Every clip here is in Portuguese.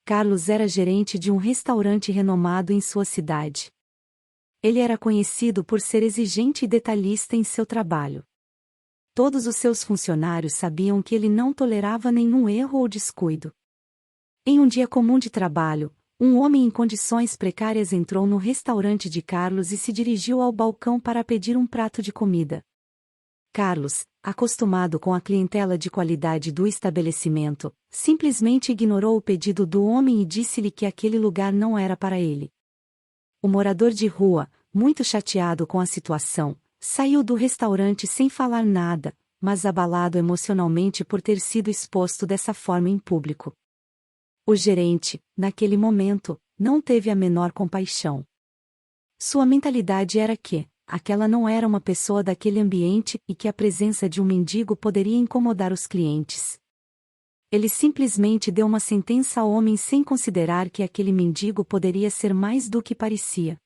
Carlos era gerente de um restaurante renomado em sua cidade. Ele era conhecido por ser exigente e detalhista em seu trabalho. Todos os seus funcionários sabiam que ele não tolerava nenhum erro ou descuido. Em um dia comum de trabalho, um homem em condições precárias entrou no restaurante de Carlos e se dirigiu ao balcão para pedir um prato de comida. Carlos, acostumado com a clientela de qualidade do estabelecimento, simplesmente ignorou o pedido do homem e disse-lhe que aquele lugar não era para ele. O morador de rua, muito chateado com a situação, saiu do restaurante sem falar nada, mas abalado emocionalmente por ter sido exposto dessa forma em público. O gerente, naquele momento, não teve a menor compaixão. Sua mentalidade era que aquela não era uma pessoa daquele ambiente e que a presença de um mendigo poderia incomodar os clientes. Ele simplesmente deu uma sentença ao homem sem considerar que aquele mendigo poderia ser mais do que parecia.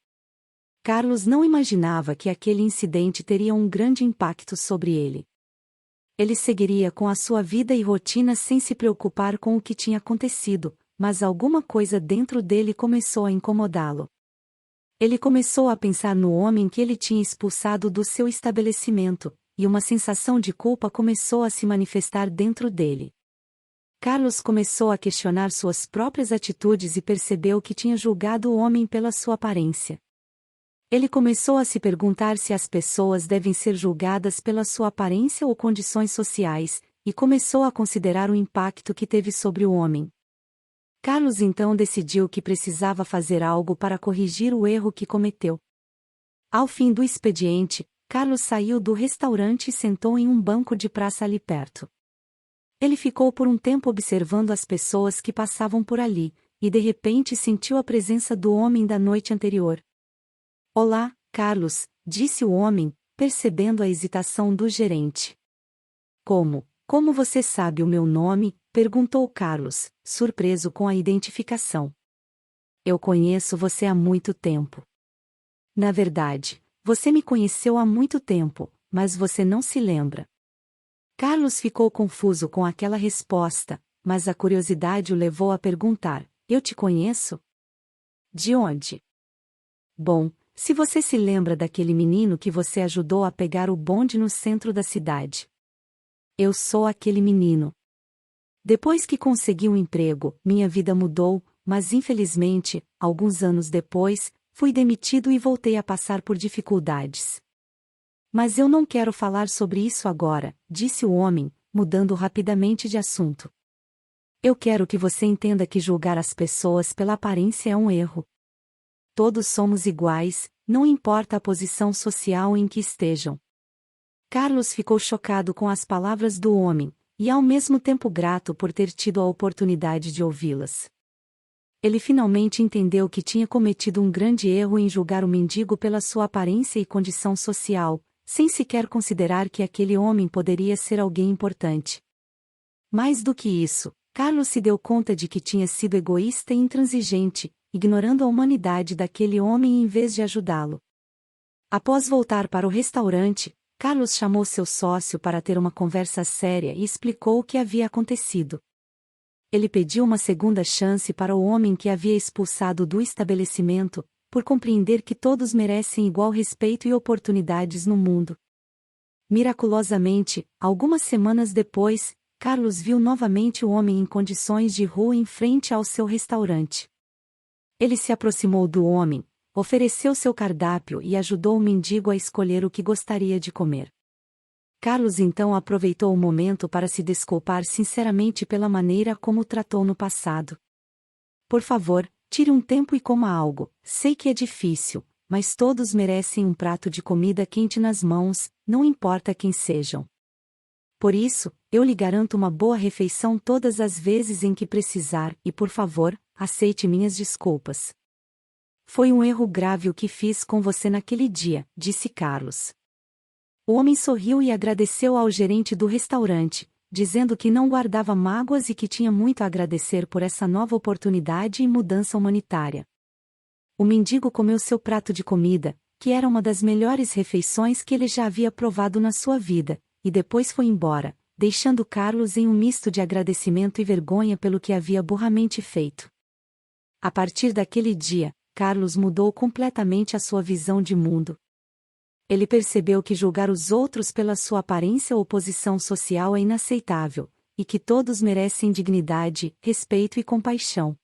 Carlos não imaginava que aquele incidente teria um grande impacto sobre ele. Ele seguiria com a sua vida e rotina sem se preocupar com o que tinha acontecido, mas alguma coisa dentro dele começou a incomodá-lo. Ele começou a pensar no homem que ele tinha expulsado do seu estabelecimento, e uma sensação de culpa começou a se manifestar dentro dele. Carlos começou a questionar suas próprias atitudes e percebeu que tinha julgado o homem pela sua aparência. Ele começou a se perguntar se as pessoas devem ser julgadas pela sua aparência ou condições sociais, e começou a considerar o impacto que teve sobre o homem. Carlos então decidiu que precisava fazer algo para corrigir o erro que cometeu. Ao fim do expediente, Carlos saiu do restaurante e sentou em um banco de praça ali perto. Ele ficou por um tempo observando as pessoas que passavam por ali, e de repente sentiu a presença do homem da noite anterior. "Olá, Carlos", disse o homem, percebendo a hesitação do gerente. Como você sabe o meu nome?", perguntou Carlos, surpreso com a identificação. "Eu conheço você há muito tempo." "Na verdade, você me conheceu há muito tempo, mas você não se lembra." Carlos ficou confuso com aquela resposta, mas a curiosidade o levou a perguntar: "Eu te conheço? De onde?" "Bom, se você se lembra daquele menino que você ajudou a pegar o bonde no centro da cidade. Eu sou aquele menino. Depois que consegui um emprego, minha vida mudou, mas infelizmente, alguns anos depois, fui demitido e voltei a passar por dificuldades. Mas eu não quero falar sobre isso agora", disse o homem, mudando rapidamente de assunto. "Eu quero que você entenda que julgar as pessoas pela aparência é um erro. Todos somos iguais, não importa a posição social em que estejam." Carlos ficou chocado com as palavras do homem, e ao mesmo tempo grato por ter tido a oportunidade de ouvi-las. Ele finalmente entendeu que tinha cometido um grande erro em julgar o mendigo pela sua aparência e condição social, sem sequer considerar que aquele homem poderia ser alguém importante. Mais do que isso, Carlos se deu conta de que tinha sido egoísta e intransigente, ignorando a humanidade daquele homem em vez de ajudá-lo. Após voltar para o restaurante, Carlos chamou seu sócio para ter uma conversa séria e explicou o que havia acontecido. Ele pediu uma segunda chance para o homem que havia expulsado do estabelecimento, por compreender que todos merecem igual respeito e oportunidades no mundo. Miraculosamente, algumas semanas depois, Carlos viu novamente o homem em condições de rua em frente ao seu restaurante. Ele se aproximou do homem, ofereceu seu cardápio e ajudou o mendigo a escolher o que gostaria de comer. Carlos então aproveitou o momento para se desculpar sinceramente pela maneira como o tratou no passado. "Por favor, tire um tempo e coma algo. Sei que é difícil, mas todos merecem um prato de comida quente nas mãos, não importa quem sejam. Por isso, eu lhe garanto uma boa refeição todas as vezes em que precisar e, por favor, aceite minhas desculpas. Foi um erro grave o que fiz com você naquele dia", disse Carlos. O homem sorriu e agradeceu ao gerente do restaurante, dizendo que não guardava mágoas e que tinha muito a agradecer por essa nova oportunidade e mudança humanitária. O mendigo comeu seu prato de comida, que era uma das melhores refeições que ele já havia provado na sua vida, e depois foi embora, deixando Carlos em um misto de agradecimento e vergonha pelo que havia burramente feito. A partir daquele dia, Carlos mudou completamente a sua visão de mundo. Ele percebeu que julgar os outros pela sua aparência ou posição social é inaceitável, e que todos merecem dignidade, respeito e compaixão.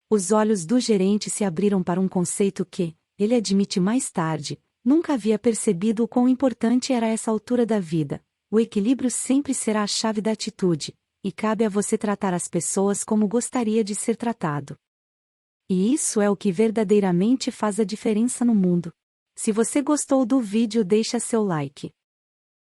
Os olhos do gerente se abriram para um conceito que, ele admite mais tarde, nunca havia percebido o quão importante era essa altura da vida. O equilíbrio sempre será a chave da atitude, e cabe a você tratar as pessoas como gostaria de ser tratado. E isso é o que verdadeiramente faz a diferença no mundo. Se você gostou do vídeo, deixa seu like.